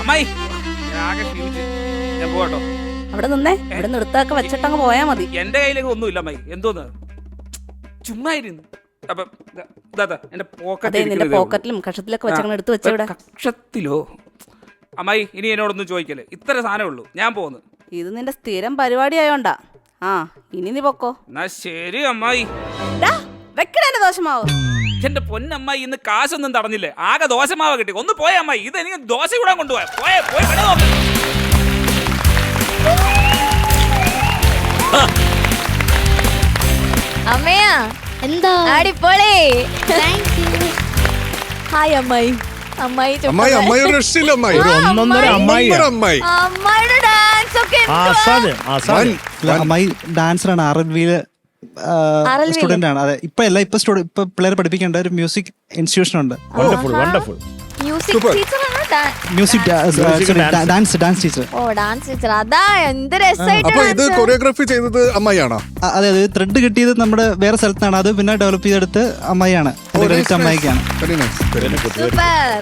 അമ്മായി ആകെ ക്ഷീണിച്ച് ഞാൻ പോകട്ടോ. അവിടെ നിന്നേ, ഇവിടെ നിർത്താക്കെ വെച്ചിട്ടങ്ങ് പോയാ മതി. എന്റെ കയ്യിലേക്ക് ഒന്നുമില്ല അമ്മായി. എന്തോന്ന് ചുമ്മാ ഇരുന്നു. അപ്പൊ എന്റെ നിന്റെ പോക്കറ്റിലും കഷത്തിലൊക്കെ വെച്ചങ്ങനെ എടുത്ത് വെച്ചവിടെ. കക്ഷത്തിലോ? അമ്മായി ഇനി എന്നോടൊന്നും ചോദിക്കല്ലേ, ഇത്ര സാധനമേ ഉള്ളൂ, ഞാൻ പോകുന്നു. ഇത് നിന്റെ സ്ഥിരം പരിപാടി ആയോണ്ടാ. ആ ഇനി നീ പൊക്കോ. എന്നാ ശരി അമ്മായി. വെക്കണേ ദോശമാവ്. എന്റെ പൊന്നമ്മായി ഇന്ന് കാശൊന്നും തടഞ്ഞില്ലേ, ആകെ ദോശമാവ് കിട്ടി. ഒന്ന് പോയ അമ്മായി, ഇത് എനിക്ക് ദോശ കൂടാൻ കൊണ്ടുപോയ പോയി കട നോക്ക്. അമ്മയാ എന്താ അടിപൊളി. ഹായ് അമ്മായി. അമ്മായി അമ്മായിയുടെ രക്ഷയില്ല അമ്മായി. അമ്മായിയുടെ ഡാൻസ് ഒക്കെ അമ്മായി ഡാൻസറാണ്. ആർഎൽവിയില് സ്റ്റുഡന്റ് ആണ്. അതെ, ഇപ്പൊ പിള്ളേരെ പഠിപ്പിക്കേണ്ട ഒരു മ്യൂസിക് ഇൻസ്റ്റിറ്റ്യൂഷൻ ഉണ്ട്. Music dance teacher. ഓ ഡാൻസ് ടീച്ചർ. അതാ എന്ത് രസമായിട്ട്. ഇത് കൊറിയോഗ്രാഫി ചെയ്തത് അമ്മായിയാണോ? അതെ, അത് ത്രെഡ് കിട്ടിയത് നമ്മുടെ വേറെ സ്ഥലത്താണ്. അത് പിന്നെ ഡെവലപ്പ് ചെയ്തെടുത്ത് അമ്മായിയാണ്. അമ്മായിക്കാണ്. സൂപ്പർ.